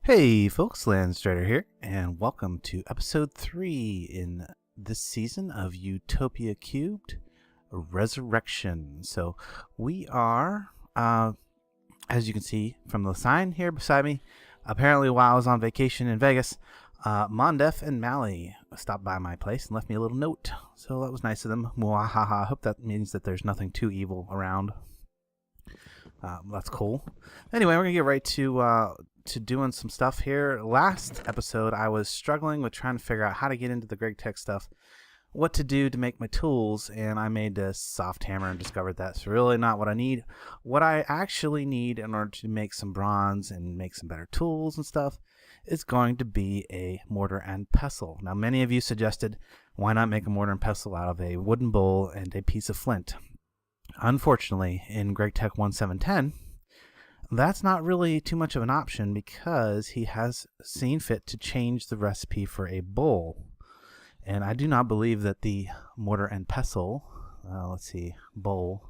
Hey folks, Landstryder here, and welcome to episode 3 in this season of Utopia3 Resurrection. So we are, as you can see from the sign here beside me, apparently while I was on vacation in Vegas, Mondef and Mally stopped by my place and left me a little note. So that was nice of them. Mwahaha. I hope that means that there's nothing too evil around. That's cool. Anyway, we're gonna get right to doing some stuff here. Last episode, I was struggling with trying to figure out how to get into the GregTech stuff, what to do to make my tools, and I made this soft hammer and discovered that's really not what I need. What I actually need in order to make some bronze and make some better tools and stuff is going to be a mortar and pestle. Now, many of you suggested, why not make a mortar and pestle out of a wooden bowl and a piece of flint? Unfortunately, in GregTech 1710, that's not really too much of an option because he has seen fit to change the recipe for a bowl. And I do not believe that the mortar and pestle, bowl,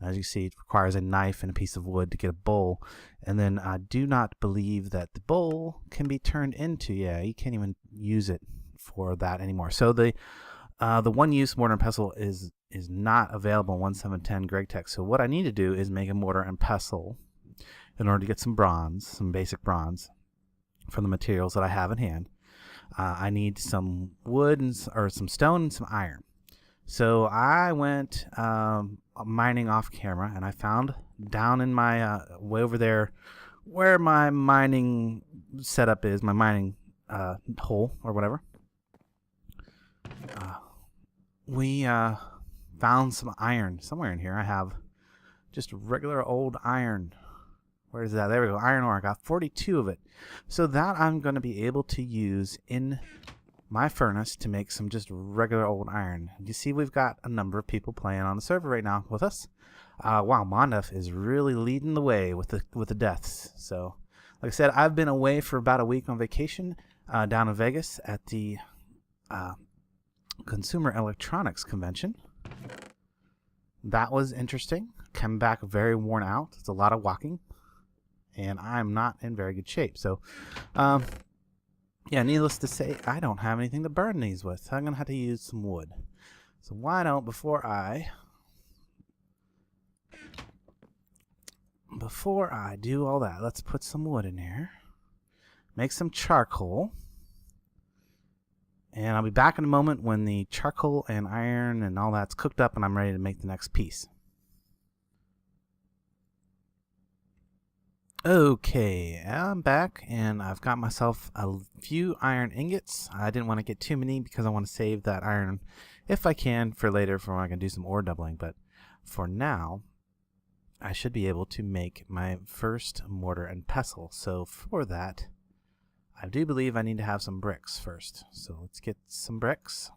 as you see, it requires a knife and a piece of wood to get a bowl. And then I do not believe that the bowl can be turned into, you can't even use it for that anymore. So the one-use mortar and pestle is not available in 1710 GregTech. So what I need to do is make a mortar and pestle in order to get some bronze, some basic bronze from the materials that I have in hand. I need some wood or some stone and some iron. So I went mining off camera, and I found down in my way over there where my mining setup is, my mining hole or whatever. We found some iron somewhere in here. I have just regular old iron. Where is that? There we go. Iron ore. I got 42 of it. So that I'm going to be able to use in my furnace to make some just regular old iron. You see, we've got a number of people playing on the server right now with us. Wow, Mondef is really leading the way with the deaths. So, like I said, I've been away for about a week on vacation down in Vegas at the Consumer Electronics Convention. That was interesting. Came back very worn out. It's a lot of walking, and I'm not in very good shape. So, needless to say, I don't have anything to burn these with. I'm gonna have to use some wood. So why don't before I do all that, let's put some wood in here. Make some charcoal. And I'll be back in a moment when the charcoal and iron and all that's cooked up and I'm ready to make the next piece. Okay, I'm back and I've got myself a few iron ingots. I didn't want to get too many because I want to save that iron, if I can, for later for when I can do some ore doubling. But for now, I should be able to make my first mortar and pestle. So for that, I do believe I need to have some bricks first. So let's get some bricks.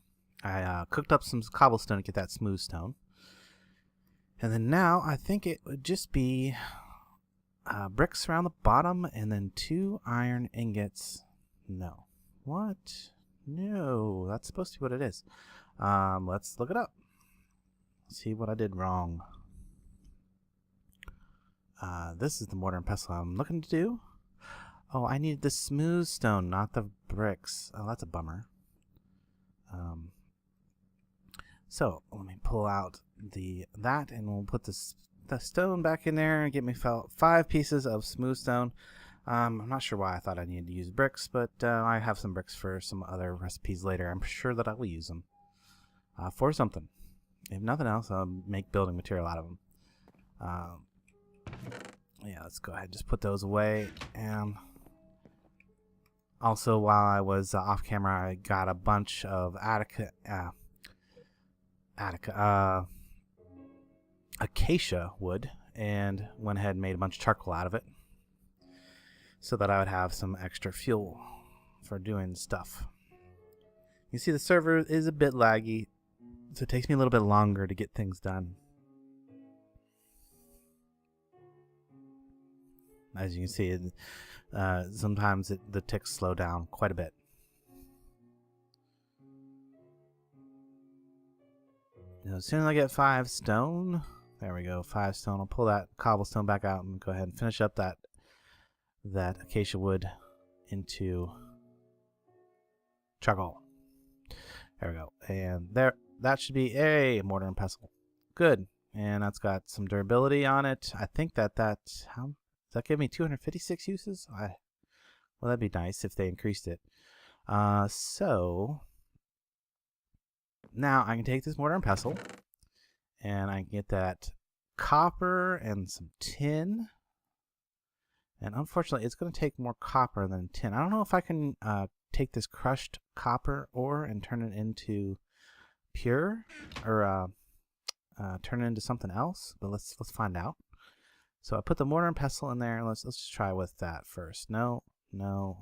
I cooked up some cobblestone to get that smooth stone. And then now I think it would just be bricks around the bottom and then 2 iron ingots. No. What? No. That's supposed to be what it is. Let's look it up. See what I did wrong. This is the mortar and pestle I'm looking to do. Oh, I need the smooth stone, not the bricks. Oh, that's a bummer. So let me pull out that, and we'll put the stone back in there and get me 5 pieces of smooth stone. I'm not sure why I thought I needed to use bricks, but I have some bricks for some other recipes later. I'm sure that I will use them for something. If nothing else, I'll make building material out of them. Let's go ahead and just put those away. And also, while I was off camera, I got a bunch of acacia wood and went ahead and made a bunch of charcoal out of it so that I would have some extra fuel for doing stuff. You see, the server is a bit laggy, so it takes me a little bit longer to get things done. As you can see, sometimes the ticks slow down quite a bit. Now, as soon as I get 5 stone, there we go, 5 stone, I'll pull that cobblestone back out and go ahead and finish up that that acacia wood into charcoal. There we go. And there, that should be a mortar and pestle. Good. And that's got some durability on it. I think that does that give me 256 uses? Well, that'd be nice if they increased it. So now I can take this mortar and pestle, and I can get that copper and some tin. And unfortunately, it's going to take more copper than tin. I don't know if I can take this crushed copper ore and turn it into pure, or turn it into something else. But let's find out. So I put the mortar and pestle in there. Let's just try with that first. No,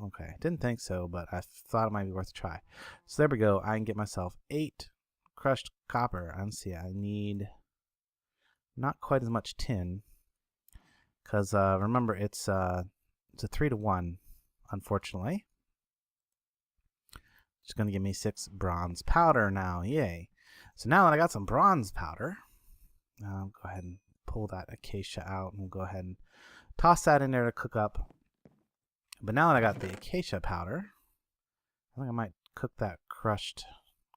okay. Didn't think so, but I thought it might be worth a try. So there we go. I can get myself 8 crushed copper. And see, I need not quite as much tin. Because remember, it's a 3-to-1, unfortunately. It's going to give me 6 bronze powder now. Yay. So now that I got some bronze powder, I'll go ahead and pull that acacia out, and we'll go ahead and toss that in there to cook up. But now that I got the acacia powder, I think I might cook that crushed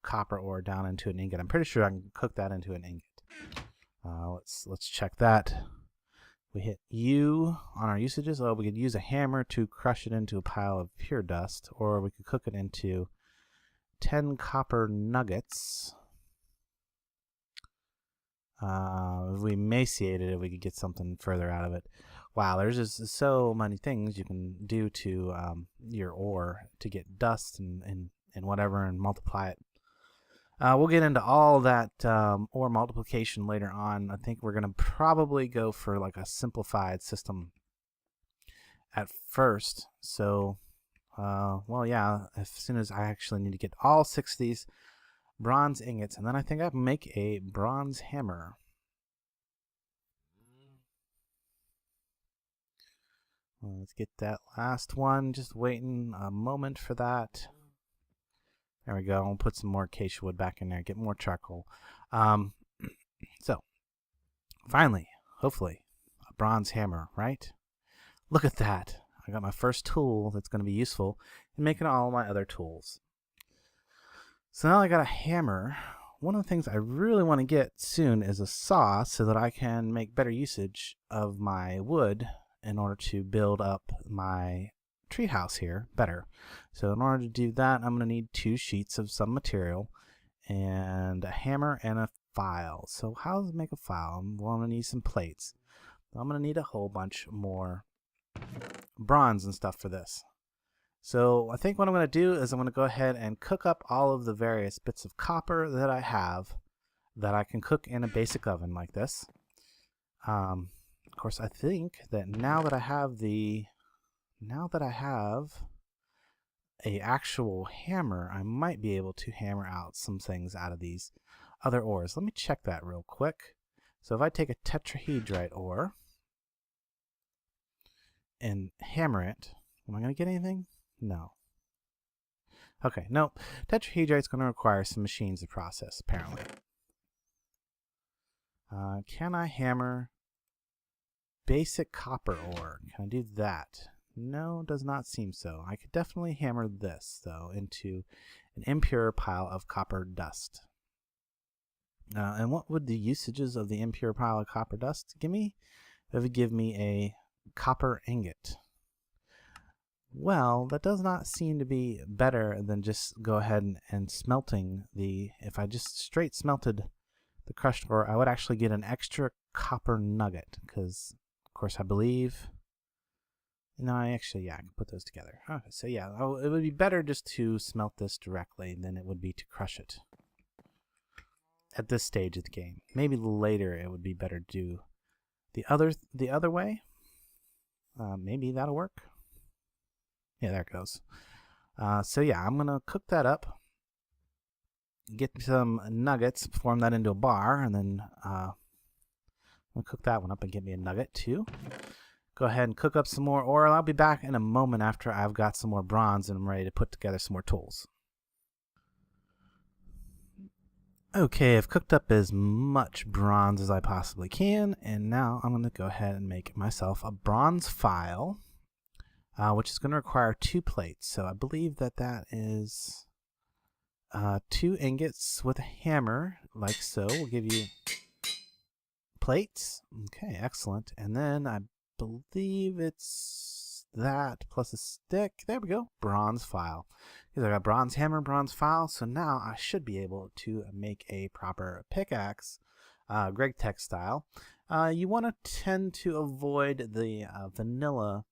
copper ore down into an ingot. I'm pretty sure I can cook that into an ingot. Let's check that. We hit U on our usages. Oh, we could use a hammer to crush it into a pile of pure dust, or we could cook it into 10 copper nuggets. If we emaciated it, we could get something further out of it. Wow, there's just so many things you can do to your ore to get dust and whatever and multiply it. We'll get into all that ore multiplication later on. I think we're going to probably go for like a simplified system at first. So, well, yeah, as soon as I actually need to get all 6 of these bronze ingots, and then I think I can make a bronze hammer. Well, let's get that last one. Just waiting a moment for that. There we go. I'll put some more acacia wood back in there. Get more charcoal. So, finally, hopefully, a bronze hammer, right? Look at that. I got my first tool that's going to be useful in making all my other tools. So now I got a hammer. One of the things I really want to get soon is a saw so that I can make better usage of my wood in order to build up my treehouse here better. So in order to do that, I'm going to need 2 sheets of some material and a hammer and a file. So how to make a file? I'm going to need some plates. I'm going to need a whole bunch more bronze and stuff for this. So I think what I'm going to do is I'm going to go ahead and cook up all of the various bits of copper that I have that I can cook in a basic oven like this. Of course, I think that now that I have a actual hammer, I might be able to hammer out some things out of these other ores. Let me check that real quick. So if I take a tetrahedrite ore and hammer it, am I going to get anything? No. Okay, no. Tetrahedrite's going to require some machines to process, apparently. Can I hammer basic copper ore? Can I do that? No, does not seem so. I could definitely hammer this, though, into an impure pile of copper dust. And what would the usages of the impure pile of copper dust give me? It would give me a copper ingot. Well, that does not seem to be better than just go ahead and smelting the... If I just straight smelted the crushed ore, I would actually get an extra copper nugget. Because, of course, I believe... No, I can put those together. Okay, so yeah, it would be better just to smelt this directly than it would be to crush it at this stage of the game. Maybe later it would be better to do the other way. Maybe that'll work. Yeah, there it goes. So yeah, I'm gonna cook that up, get some nuggets, form that into a bar, and then I'm gonna cook that one up and get me a nugget too. Go ahead and cook up some more ore. I'll be back in a moment after I've got some more bronze and I'm ready to put together some more tools. Okay, I've cooked up as much bronze as I possibly can, and now I'm going to go ahead and make myself a bronze file. which is going to require 2 plates. So I believe that that is 2 ingots with a hammer, like so. We'll give you plates. Okay, excellent. And then I believe it's that plus a stick. There we go. Bronze file. Because I got bronze hammer, bronze file. So now I should be able to make a proper pickaxe, GregTech style. You want to tend to avoid the vanilla.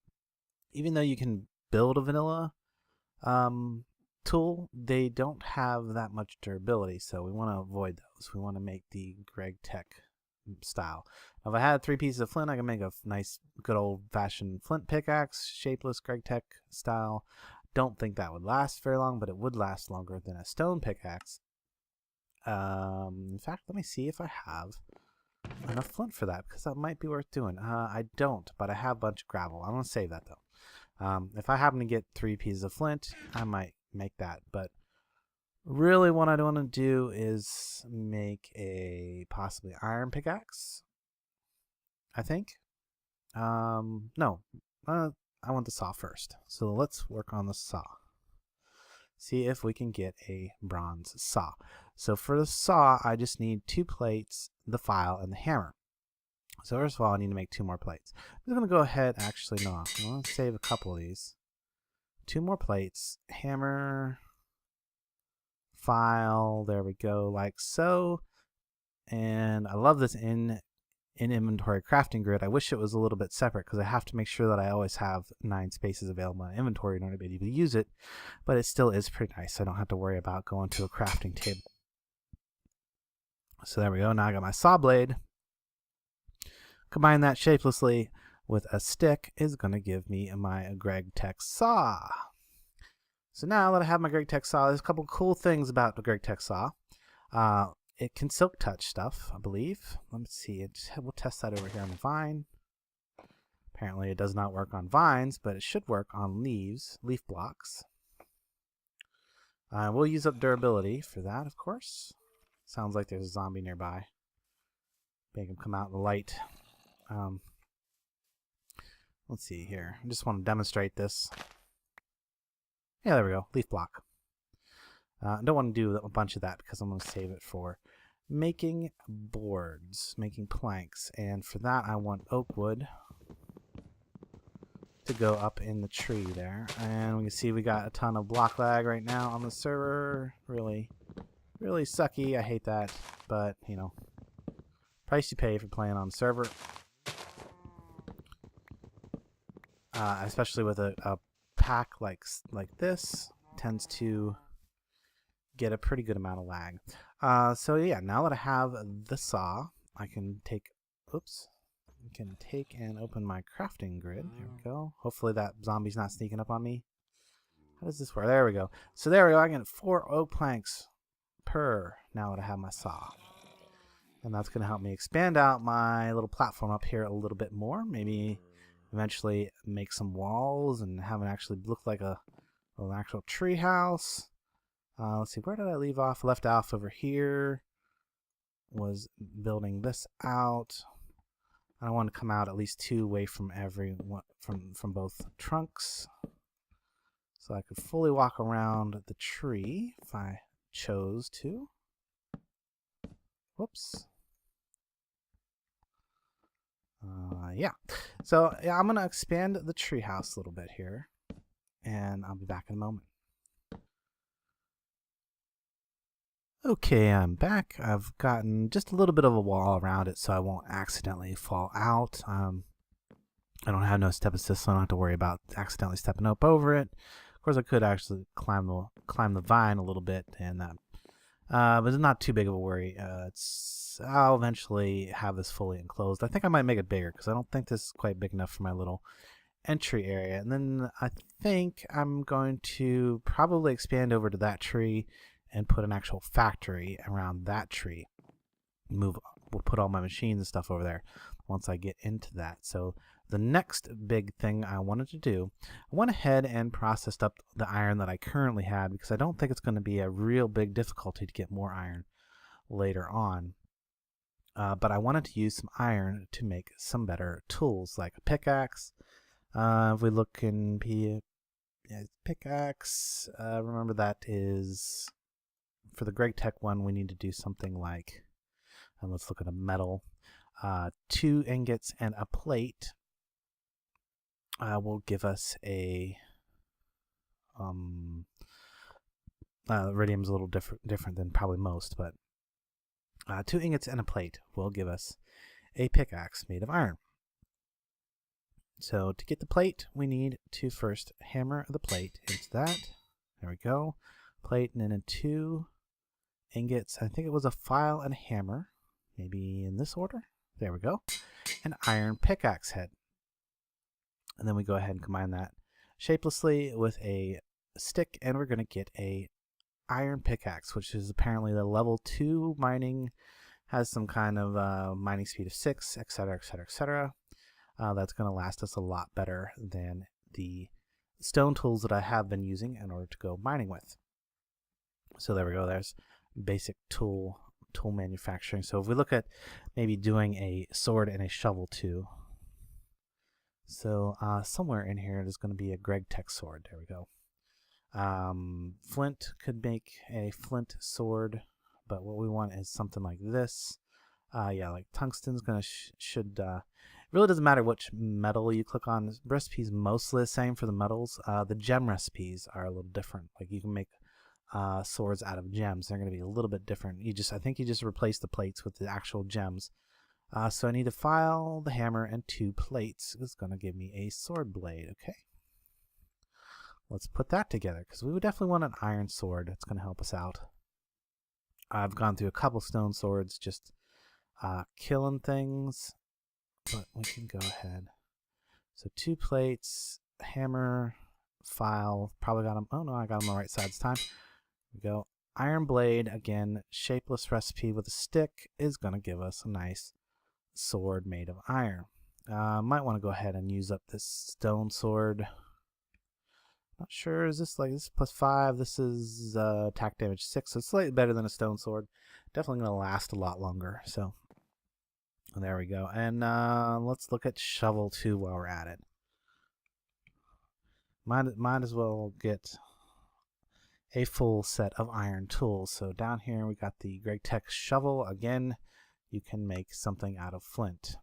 Even though you can build a vanilla tool, they don't have that much durability. So we want to avoid those. We want to make the GregTech style. Now, if I had 3 pieces of flint, I can make a nice, good old-fashioned flint pickaxe, shapeless GregTech style. Don't think that would last very long, but it would last longer than a stone pickaxe. In fact, let me see if I have enough flint for that, because that might be worth doing. I don't, but I have a bunch of gravel. I'm going to save that, though. If I happen to get 3 pieces of flint, I might make that, but really what I want to do is make a possibly iron pickaxe, I think. No, I want the saw first. So let's work on the saw. See if we can get a bronze saw. So for the saw, I just need 2 plates, the file, and the hammer. So first of all, I need to make 2 more plates. I'm going to go ahead, actually, no, I'm going to save a couple of these. 2 more plates, hammer, file, there we go, like so. And I love this in inventory crafting grid. I wish it was a little bit separate because I have to make sure that I always have 9 spaces available in inventory in order to be able to use it, but it still is pretty nice. I don't have to worry about going to a crafting table. So there we go. Now I got my saw blade. Combine that shapelessly with a stick is going to give me my GregTech saw. So now that I have my GregTech saw, there's a couple cool things about the GregTech saw. It can silk touch stuff, I believe. Let me see. We'll test that over here on the vine. Apparently it does not work on vines, but it should work on leaf blocks. We'll use up durability for that, of course. Sounds like there's a zombie nearby. Make him come out in the light. Let's see here. I just want to demonstrate this. Yeah, there we go. Leaf block. I don't want to do a bunch of that because I'm going to save it for making boards, making planks. And for that, I want oak wood to go up in the tree there. And we can see we got a ton of block lag right now on the server. Really sucky. I hate that. But, you know, price you pay for playing on the server. Especially with a pack like this, tends to get a pretty good amount of lag. So yeah, now that I have the saw, I can take and open my crafting grid. There we go. Hopefully that zombie's not sneaking up on me. How does this work? There we go. So there we go. I get 4 oak planks per now that I have my saw. And that's going to help me expand out my little platform up here a little bit more. Maybe eventually make some walls and have it actually look like an actual tree house. Let's see, where did I leave off? Left off over here was building this out. I want to come out at least 2 away from every one, from both trunks, so I could fully walk around the tree if I chose to. Whoops. Yeah. So yeah, I'm gonna expand the treehouse a little bit here, and I'll be back in a moment. Okay, I'm back. I've gotten just a little bit of a wall around it so I won't accidentally fall out. I don't have no step assist, so I don't have to worry about accidentally stepping up over it. Of course, I could actually climb the vine a little bit, and that, but it's not too big of a worry. I'll eventually have this fully enclosed. I think I might make it bigger because I don't think this is quite big enough for my little entry area. And then I think I'm going to probably expand over to that tree and put an actual factory around that tree. We'll put all my machines and stuff over there once I get into that. So the next big thing I wanted to do, I went ahead and processed up the iron that I currently had because I don't think it's going to be a real big difficulty to get more iron later on. But I wanted to use some iron to make some better tools like a pickaxe, If we look in pickaxe, remember that is for the GregTech one. We need to do something like, and let's look at a metal. 2 ingots and a plate will give us a iridium's a little different than probably most, but 2 ingots and a plate will give us a pickaxe made of iron. So to get the plate, we need to first hammer the plate into that. There we go. Plate, and then 2 ingots. I think it was a file and a hammer, maybe in this order. There we go. An iron pickaxe head. And then we go ahead and combine that shapelessly with a stick, and we're going to get a iron pickaxe, which is apparently the level 2 mining, has some kind of mining speed of 6, etc., etc., etc. That's going to last us a lot better than the stone tools that I have been using in order to go mining with. So there we go. There's basic tool manufacturing. So if we look at maybe doing a sword and a shovel too. So somewhere in here there's going to be a GregTech sword. There we go. Flint could make a flint sword, but what we want is something like this. Yeah, like tungsten's gonna should really doesn't matter which metal you click on. Recipes mostly the same for the metals. The gem recipes are a little different. Like you can make swords out of gems. They're gonna be a little bit different. I think you just replace the plates with the actual gems. So I need a file, the hammer, and 2 plates. It's gonna give me a sword blade. Okay. Let's put that together, because we would definitely want an iron sword. That's going to help us out. I've gone through a couple stone swords, just killing things, but we can go ahead. So 2 plates, hammer, file, probably got them. Oh no, I got them on the right side this time. Here we go. Iron blade, again, shapeless recipe with a stick is going to give us a nice sword made of iron. Might want to go ahead and use up this stone sword. Not sure, is this like, this is +5, this is attack damage 6, so it's slightly better than a stone sword. Definitely going to last a lot longer, so there we go. And let's look at shovel too while we're at it. Might as well get a full set of iron tools. So down here we got the GregTech shovel. Again, you can make something out of flint.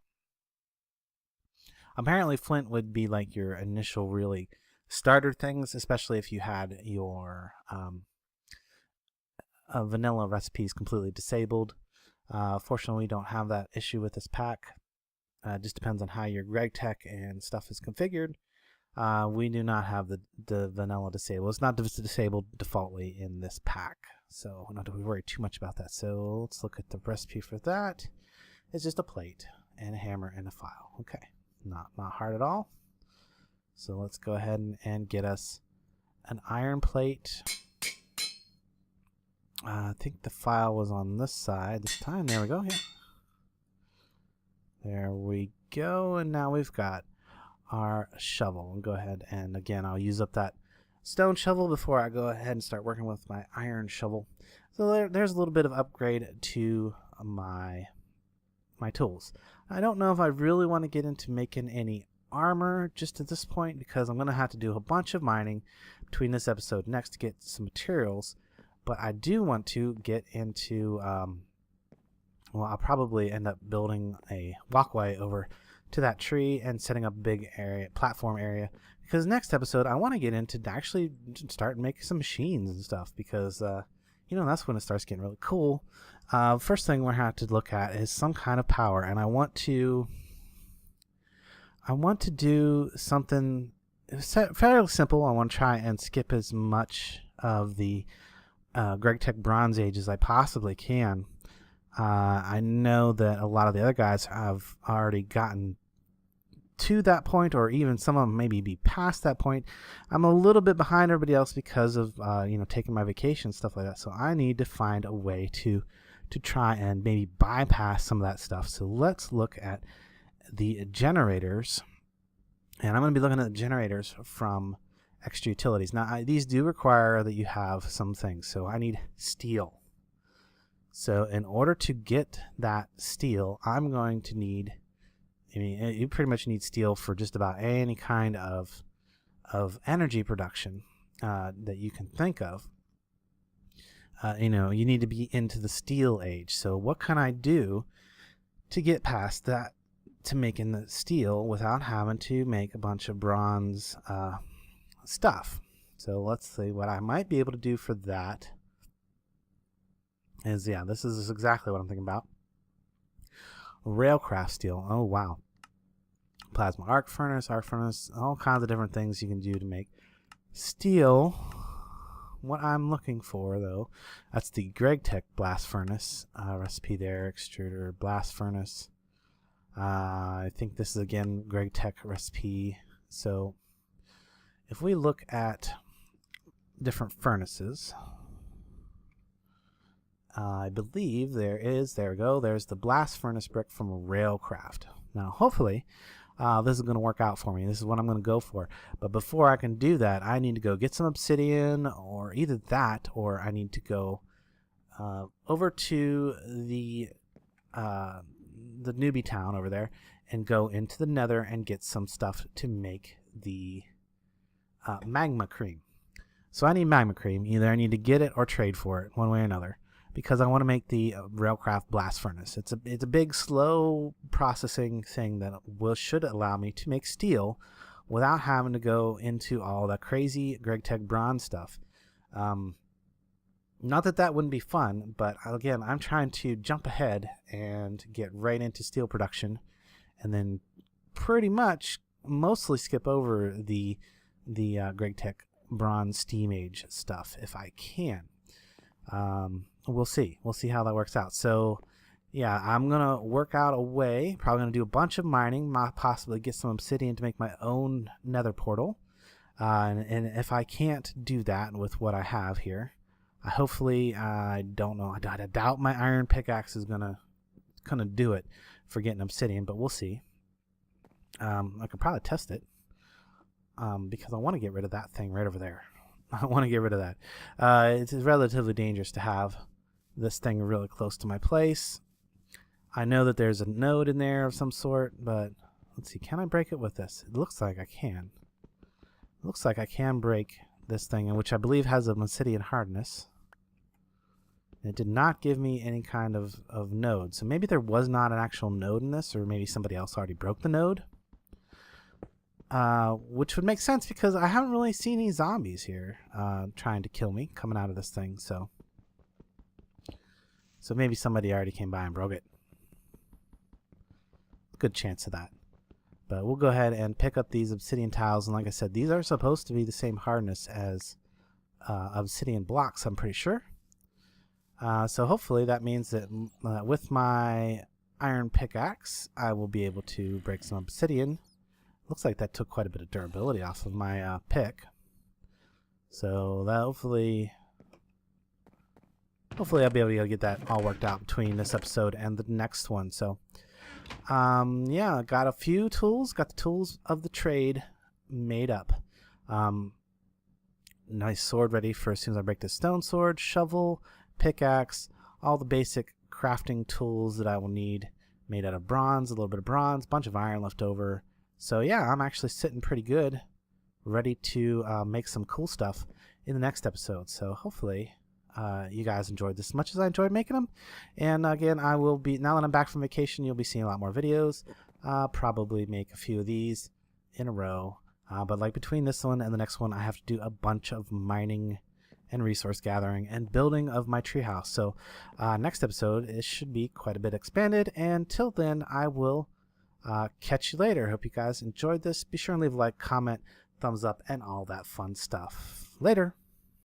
Apparently flint would be like your initial really starter things, especially if you had your vanilla recipes completely disabled. Fortunately, we don't have that issue with this pack. It just depends on how your GregTech and stuff is configured. We do not have the vanilla disabled. It's not disabled defaultly in this pack, so not to worry too much about that. So let's look at the recipe for that. It's just a plate and a hammer and a file. Okay, not hard at all. So let's go ahead and get us an iron plate. I think the file was on this side this time. There we go. Yeah. There we go. And now we've got our shovel. I'll go ahead and again, I'll use up that stone shovel before I go ahead and start working with my iron shovel. So there's a little bit of upgrade to my tools. I don't know if I really want to get into making any armor just at this point, because I'm going to have to do a bunch of mining between this episode next to get some materials, but I do want to get into well, I'll probably end up building a walkway over to that tree and setting up a big platform area, because next episode I want to get into actually start making some machines and stuff, because you know, that's when it starts getting really cool. First thing we're going to have to look at is some kind of power, and I want to do something fairly simple. I want to try and skip as much of the GregTech Bronze Age as I possibly can. I know that a lot of the other guys have already gotten to that point, or even some of them maybe be past that point. I'm a little bit behind everybody else because of you know, taking my vacation, stuff like that. So I need to find a way to try and maybe bypass some of that stuff. So let's look at the generators, and I'm going to be looking at the generators from extra utilities. Now these do require that you have some things, so I need steel. So in order to get that steel, I'm going to need I mean, you pretty much need steel for just about any kind of energy production that you can think of. You know, you need to be into the steel age. So what can I do to get past that, to making the steel without having to make a bunch of bronze stuff? So let's see what I might be able to do for that. Is, yeah, this is exactly what I'm thinking about. Railcraft steel. Oh, wow. Plasma arc furnace, all kinds of different things you can do to make steel. What I'm looking for, though, that's the GregTech blast furnace recipe there. Extruder blast furnace. I think this is, again, GregTech recipe. So if we look at different furnaces, I believe there we go, there's the blast furnace brick from Railcraft. Now, hopefully, this is going to work out for me. This is what I'm going to go for. But before I can do that, I need to go get some obsidian, or either that, or I need to go over to the newbie town over there and go into the nether and get some stuff to make the magma cream. So I need magma cream. Either I need to get it or trade for it, one way or another, because I want to make the Railcraft blast furnace. It's a big, slow processing thing that should allow me to make steel without having to go into all that crazy GregTech bronze stuff. Not that that wouldn't be fun, but again, I'm trying to jump ahead and get right into steel production, and then pretty much mostly skip over the GregTech bronze steam age stuff if I can. We'll see how that works out. So yeah, I'm gonna work out a way, probably gonna do a bunch of mining, might possibly get some obsidian to make my own nether portal, and if I can't do that with what I have here, hopefully, I don't know, I doubt my iron pickaxe is gonna do it for getting obsidian, but we'll see. I could probably test it, because I want to get rid of that thing right over there. I want to get rid of that. It's relatively dangerous to have this thing really close to my place. I know that there's a node in there of some sort, but let's see, can I break it with this? It looks like I can. It looks like I can break this thing, which I believe has an obsidian hardness. It did not give me any kind of node, so maybe there was not an actual node in this, or maybe somebody else already broke the node. Which would make sense because I haven't really seen any zombies here trying to kill me coming out of this thing, so maybe somebody already came by and broke it. Good chance of that. But we'll go ahead and pick up these obsidian tiles, and like I said, these are supposed to be the same hardness as obsidian blocks, I'm pretty sure. So hopefully that means that with my iron pickaxe I will be able to break some obsidian. Looks like that took quite a bit of durability off of my pick. So that hopefully I'll be able to get that all worked out between this episode and the next one. So yeah, got a few tools, got the tools of the trade made up. Nice sword ready for as soon as I break this stone sword, shovel, pickaxe, all the basic crafting tools that I will need, made out of bronze, a little bit of bronze, bunch of iron left over. So yeah, I'm actually sitting pretty good, ready to make some cool stuff in the next episode. So hopefully you guys enjoyed this as much as I enjoyed making them. And again, I will be, now that I'm back from vacation, you'll be seeing a lot more videos. Probably make a few of these in a row. But like between this one and the next one, I have to do a bunch of mining and resource gathering and building of my treehouse. So next episode, it should be quite a bit expanded. And till then, I will catch you later. Hope you guys enjoyed this. Be sure and leave a like, comment, thumbs up, and all that fun stuff. Later.